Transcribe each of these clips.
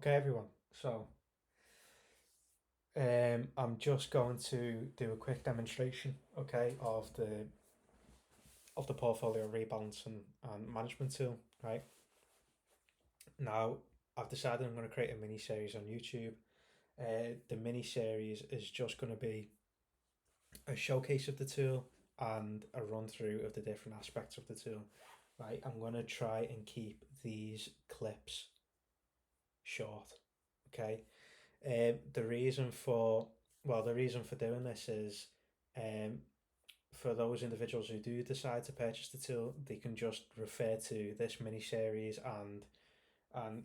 Okay, everyone. So, I'm just going to do a quick demonstration, okay, of the portfolio rebalancing and management tool. Right now, I've decided I'm going to create a mini series on YouTube. The mini series is just going to be a showcase of the tool and a run through of the different aspects of the tool. Right, I'm going to try and keep these clips short. Okay. The reason for the reason for doing this is um, for those individuals who do decide to purchase the tool, they can just refer to this mini series and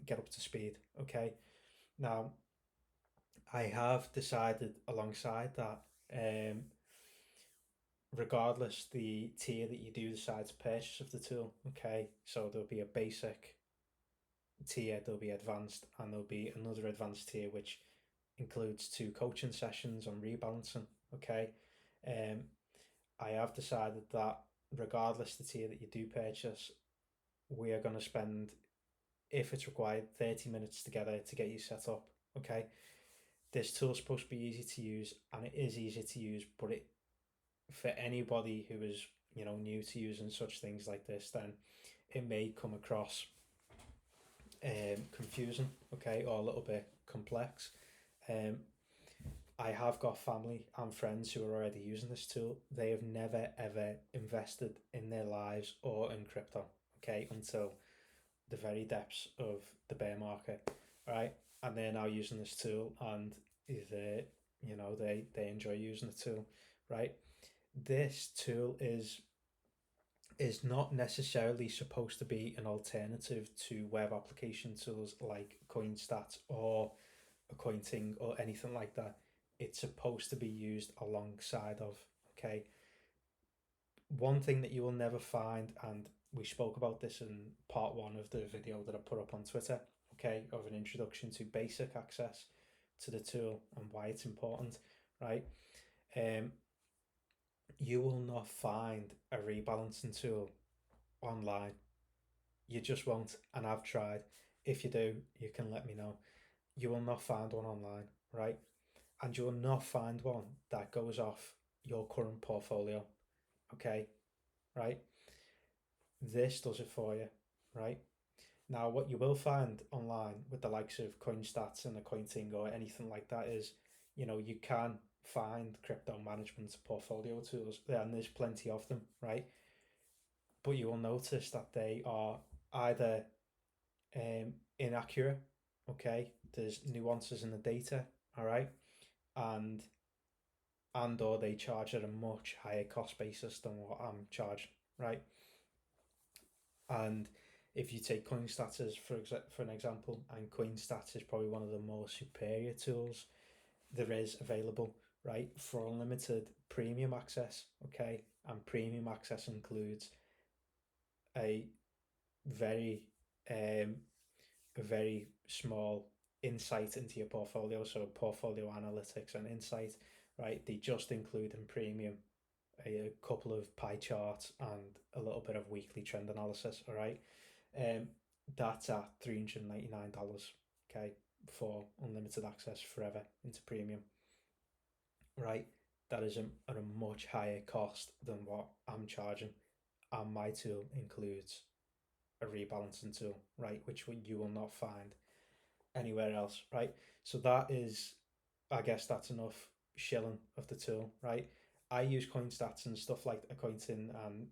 get up to speed. Okay. Now, I have decided alongside that, regardless the tier that you do decide to purchase of the tool. Okay, so there'll be a basic tier, there'll be advanced, and there'll be another advanced tier which includes two coaching sessions on rebalancing. Okay. Um, I have decided that regardless the tier that you do purchase, we are going to spend, if it's required, 30 minutes together to get you set up. Okay. This tool's supposed to be easy to use, and it is easy to use, but it for anybody who is new to using such things like this, then it may come across confusing, okay, or a little bit complex. Um, I have got family and friends who are already using this tool. They have never ever invested in their lives or in crypto, okay, until the very depths of the bear market, right? And they're now using this tool, and they enjoy using the tool, right? This tool is not necessarily supposed to be an alternative to web application tools like CoinStats or Accounting or anything like that. It's supposed to be used alongside of. Okay, one thing that you will never find, and we spoke about this in part one of the video that I put up on Twitter, okay, of an introduction to basic access to the tool and why it's important, right? Um, you will not find a rebalancing tool online. You just won't, and I've tried. If you do, you can let me know. You will not find one online, right? And you will not find one that goes off your current portfolio. Okay, right? This does it for you, right? Now, what you will find online with the likes of CoinStats and Accounting or anything like that is, you can find crypto management portfolio tools, and there's plenty of them, right? But you will notice that they are either inaccurate, okay? There's nuances in the data, all right? And or they charge at a much higher cost basis than what I'm charging, right? And if you take CoinStats as for an example, and CoinStats is probably one of the more superior tools there is available, right? For unlimited premium access, okay? And premium access includes a very um a very small insight into your portfolio, so portfolio analytics and insight, right? They just include in premium a couple of pie charts and a little bit of weekly trend analysis. All right, um, that's at $399. Okay, for unlimited access forever into premium. Right, that is at a much higher cost than what I'm charging, and my tool includes a rebalancing tool, right, which you will not find anywhere else, right? So that is, I guess that's enough shilling of the tool, right? I use CoinStats and stuff like Accounting and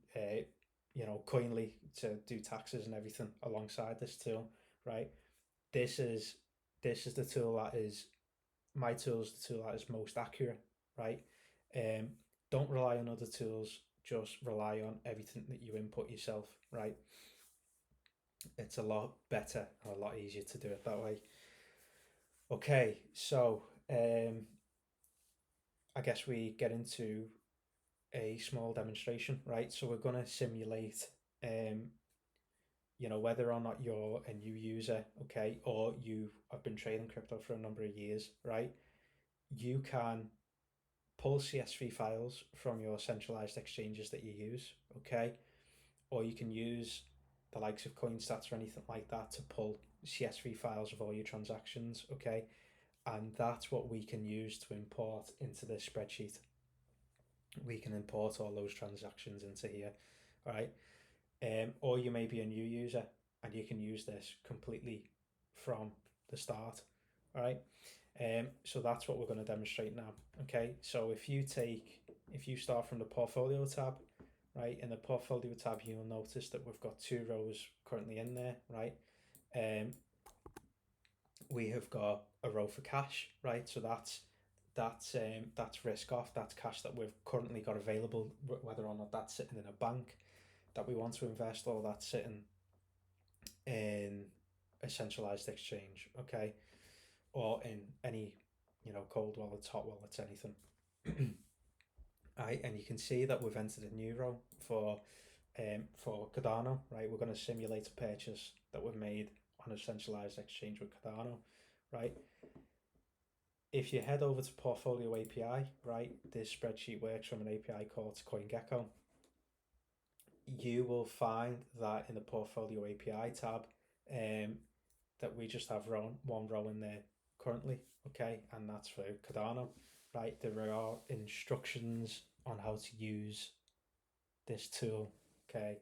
Coinly to do taxes and everything alongside this tool, right? This is this is the tool that is my tool is the tool that is most accurate, right? Um, don't rely on other tools. Just rely on everything that you input yourself, right? It's a lot better and a lot easier to do it that way. Okay, so I guess we get into a small demonstration, right? So we're going to simulate, um, whether or not you're a new user, okay, or you have been trading crypto for a number of years, right? You can pull CSV files from your centralized exchanges that you use, okay, or you can use the likes of CoinStats or anything like that to pull CSV files of all your transactions, okay? And that's what we can use to import into this spreadsheet. We can import all those transactions into here, all right? Or you may be a new user and you can use this completely from the start, all right? So that's what we're going to demonstrate now, okay? So if you start from the portfolio tab, right, in the portfolio tab, you'll notice that we've got 2 rows currently in there, right? We have got a row for cash, right? So that's risk off. That's cash that we've currently got available, whether or not that's sitting in a bank that we want to invest, or that's sitting in a centralized exchange, okay, or in any, cold wallets, hot wallets, anything. Right, and you can see that we've entered a new row for Cardano, right? We're going to simulate a purchase that we've made on a centralized exchange with Cardano, right? If you head over to Portfolio API, right, this spreadsheet works from an API call to CoinGecko. You will find that in the Portfolio API tab, that we just have one row in there currently, okay, and that's for Cardano, right? There are instructions on how to use this tool, okay,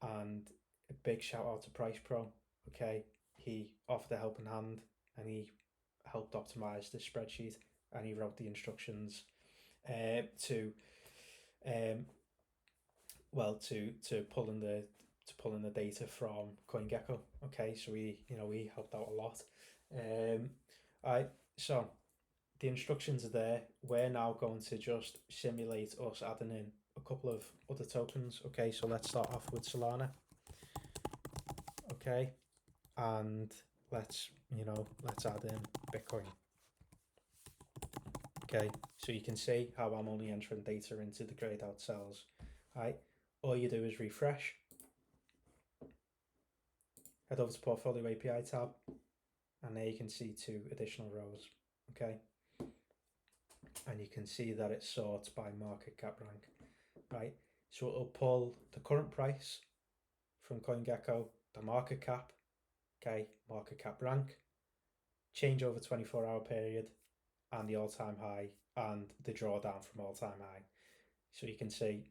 and a big shout out to Price Pro, okay. He offered a helping hand and he helped optimize this spreadsheet, and he wrote the instructions to pull in the data from CoinGecko. Okay, so he helped out a lot. Alright, so the instructions are there. We're now going to just simulate us adding in a couple of other tokens. Okay, so let's start off with Solana. Okay, and let's add in Bitcoin. Okay, so you can see how I'm only entering data into the grayed out cells. Right, all you do is refresh, head over to Portfolio API tab, and there you can see 2 additional rows. Okay, and you can see that it sorts by market cap rank, right? So it'll pull the current price from CoinGecko, the market cap, okay, market cap rank, change over 24-hour period, and the all-time high, and the drawdown from all-time high. So you can see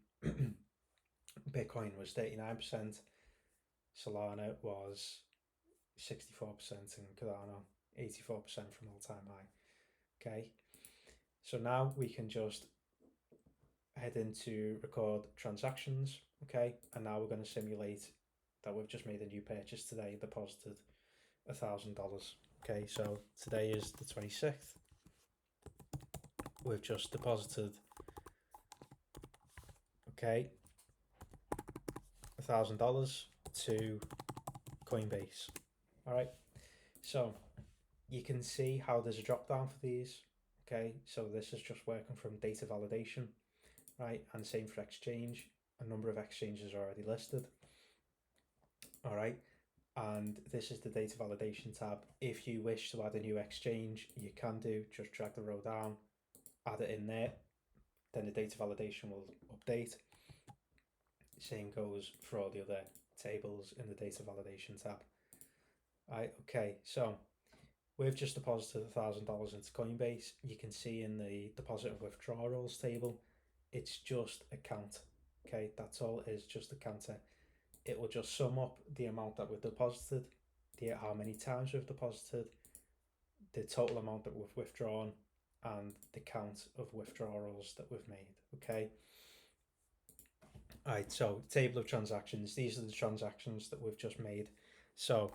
Bitcoin was 39%, Solana was 64%, and Cardano 84% from all-time high. Okay, so now we can just head into record transactions. Okay, and now we're going to simulate that we've just made a new purchase today, deposited $1,000. Okay, so today is the 26th. We've just deposited, okay, $1,000 to Coinbase. All right, so you can see how there's a drop down for these. Okay, so this is just working from data validation, right? And same for exchange. A number of exchanges are already listed. All right, and this is the data validation tab. If you wish to add a new exchange, you can do, just drag the row down, add it in there, then the data validation will update. Same goes for all the other tables in the data validation tab. Right, okay, so we've just deposited $1,000 into Coinbase. You can see in the deposit and withdrawals table, it's just a count. Okay, that's all it is, just a counter. It will just sum up the amount that we've deposited, how many times we've deposited, the total amount that we've withdrawn, and the count of withdrawals that we've made. Okay. All right, so table of transactions. These are the transactions that we've just made. So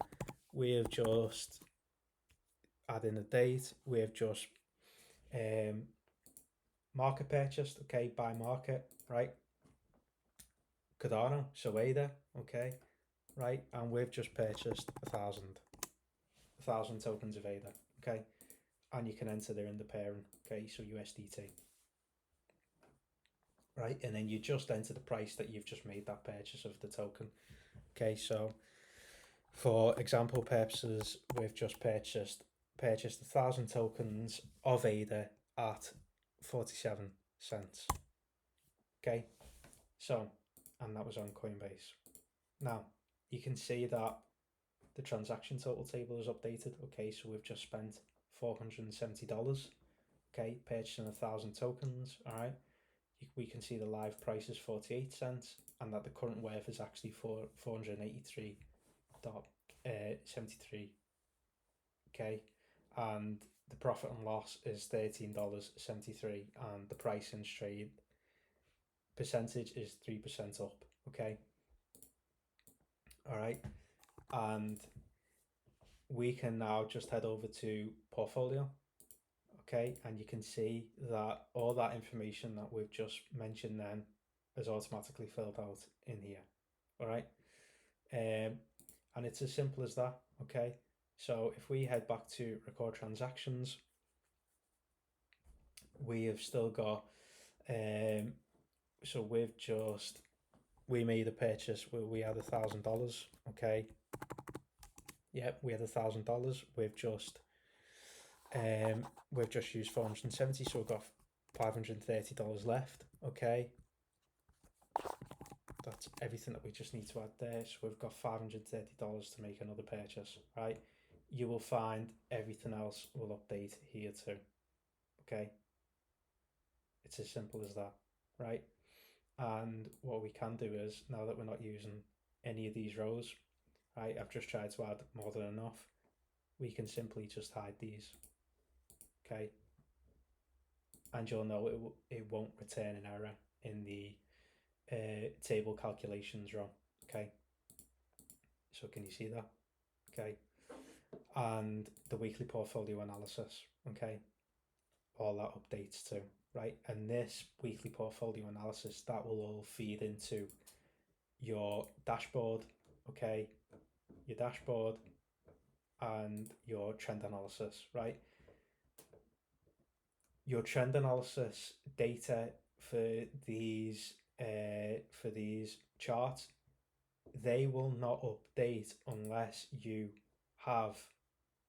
we have just added in a date. We have just market purchased. Okay, by market, right? Cardano, so ADA, okay, right, and we've just purchased 1,000 tokens of ADA, okay, and you can enter there in the pairing, okay, so USDT, right, and then you just enter the price that you've just made that purchase of the token. Okay, so for example purposes, we've just purchased 1,000 tokens of ADA at 47 cents. Okay, so, and that was on Coinbase. Now, you can see that the transaction total table is updated. Okay, so we've just spent $470. Okay, purchasing 1,000 tokens. All right, we can see the live price is 48 cents, and that the current worth is actually for 483.73. Okay, and the profit and loss is $13.73, and the price in trade percentage is 3% up. Okay, all right, and we can now just head over to portfolio. Okay, and you can see that all that information that we've just mentioned then is automatically filled out in here. All right, and it's as simple as that. Okay, so if we head back to record transactions, we have still got so we made a purchase where we had $1,000. Okay, yep, we had $1,000. We've just used 470, so we've got $530 left. Okay, that's everything that we just need to add there. So we've got $530 to make another purchase, right? You will find everything else will update here too. Okay, it's as simple as that, right? And what we can do is, now that we're not using any of these rows, right, I've just tried to add more than enough, we can simply just hide these. Okay, and you'll know it won't return an error in the table calculations row. Okay, so can you see that? Okay, and the weekly portfolio analysis. Okay, all that updates too, right? And this weekly portfolio analysis, that will all feed into your dashboard. Okay, your dashboard and your trend analysis, right? Your trend analysis data for these charts, they will not update unless you have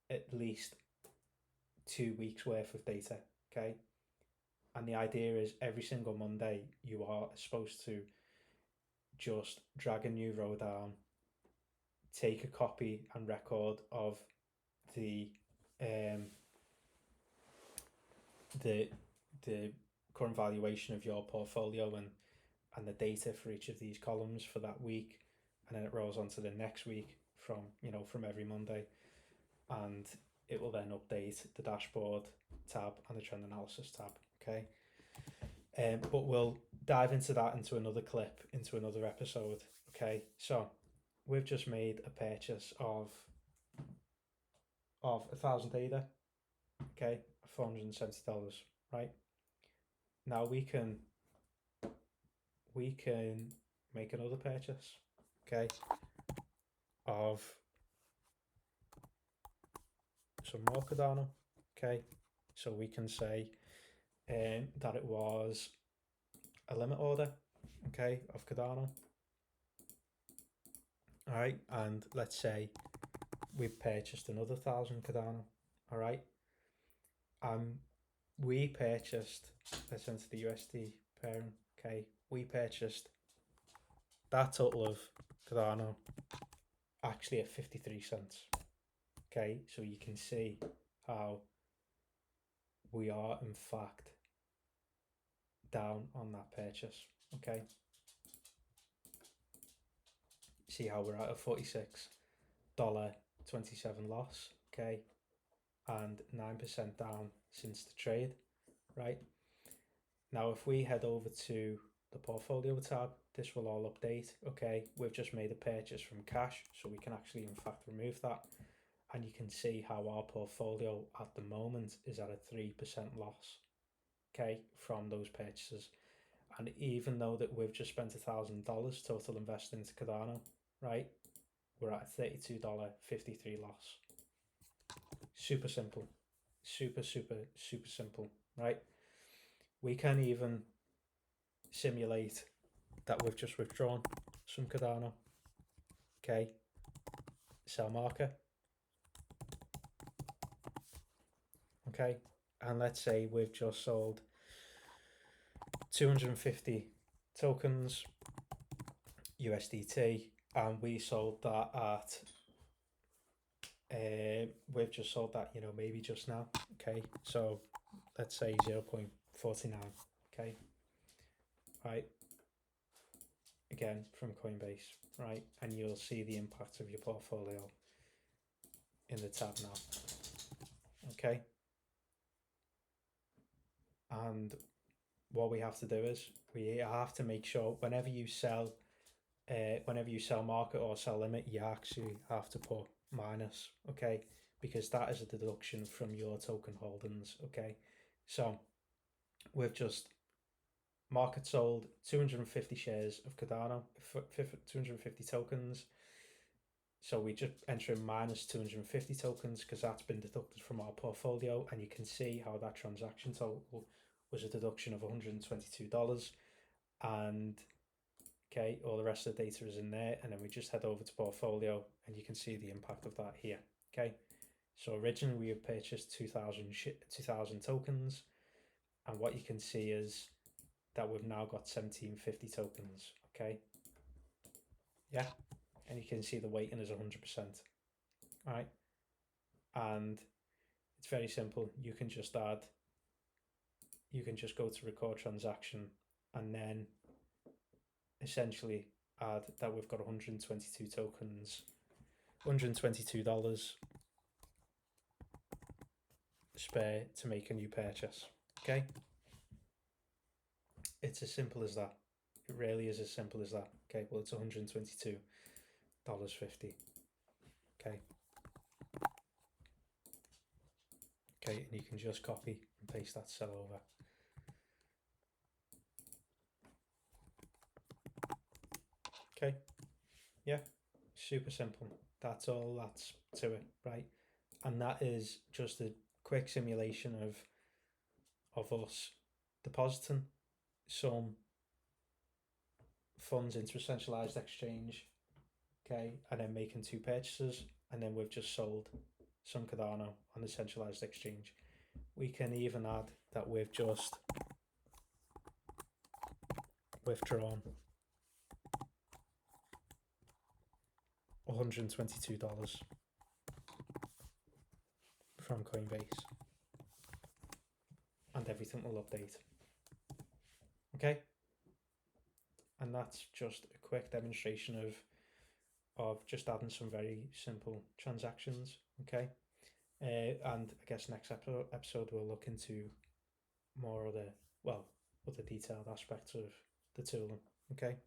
at least 2 weeks worth of data. Okay, and the idea is every single Monday you are supposed to just drag a new row down, take a copy and record of the current valuation of your portfolio and the data for each of these columns for that week, and then it rolls on to the next week from every Monday, and it will then update the dashboard tab and the trend analysis tab. Okay, but we'll dive into that into another clip, into another episode. Okay, so we've just made a purchase of 1,000 ADA. Okay, $470. Right, now we can make another purchase. Okay, of some more Cardano. Okay, so we can say that it was a limit order, okay, of Cardano. All right, and let's say we've purchased another 1,000 Cardano. All right, we purchased, let's enter the USD pairing. Okay, we purchased that total of Cardano actually at 53 cents. Okay, so you can see how we are in fact down on that purchase. Okay, see how we're at a $46.27 loss. Okay, and 9% down since the trade. Right, now if we head over to the portfolio tab, this will all update. Okay, we've just made a purchase from cash, so we can actually in fact remove that, and you can see how our portfolio at the moment is at a 3% loss, okay, from those purchases. And even though that we've just spent $1,000 total invested into Cardano, right, we're at a $32.53 loss. Super simple, super simple, right? We can even simulate that we've just withdrawn some Cardano. Okay, sell marker. Okay, and let's say we've just sold 250 tokens USDT and we sold that at we've just sold that, you know, maybe just now. Okay, so let's say 0.49. Okay, right, again from Coinbase, right, and you'll see the impact of your portfolio in the tab now. Okay, and what we have to do is we have to make sure whenever you sell market or sell limit, you actually have to put minus, okay, because that is a deduction from your token holdings. Okay, so we've just market sold 250 shares of Cardano, 250 tokens. So we just enter in minus 250 tokens because that's been deducted from our portfolio, and you can see how that transaction total was a deduction of $122. And okay, all the rest of the data is in there, and then we just head over to portfolio and you can see the impact of that here. Okay, so originally we had purchased 2,000 tokens, and what you can see is that we've now got 1750 tokens. Okay, yeah, and you can see the weighting is 100%. All right, and it's very simple. You can just go to record transaction and then essentially add that we've got 122 tokens, $122 spare to make a new purchase. Okay, it's as simple as that. It really is as simple as that. Okay, well, it's $122.50. Okay, and you can just copy and paste that cell over. Okay, yeah, super simple. That's all that's to it, right? And that is just a quick simulation of us depositing some funds into a centralized exchange, okay, and then making two purchases, and then we've just sold some Cardano on the centralized exchange. We can even add that we've just withdrawn $122 from Coinbase, and everything will update. Okay, and that's just a quick demonstration of just adding some very simple transactions. Okay, and I guess next episode we'll look into more of the other detailed aspects of the tooling. Okay,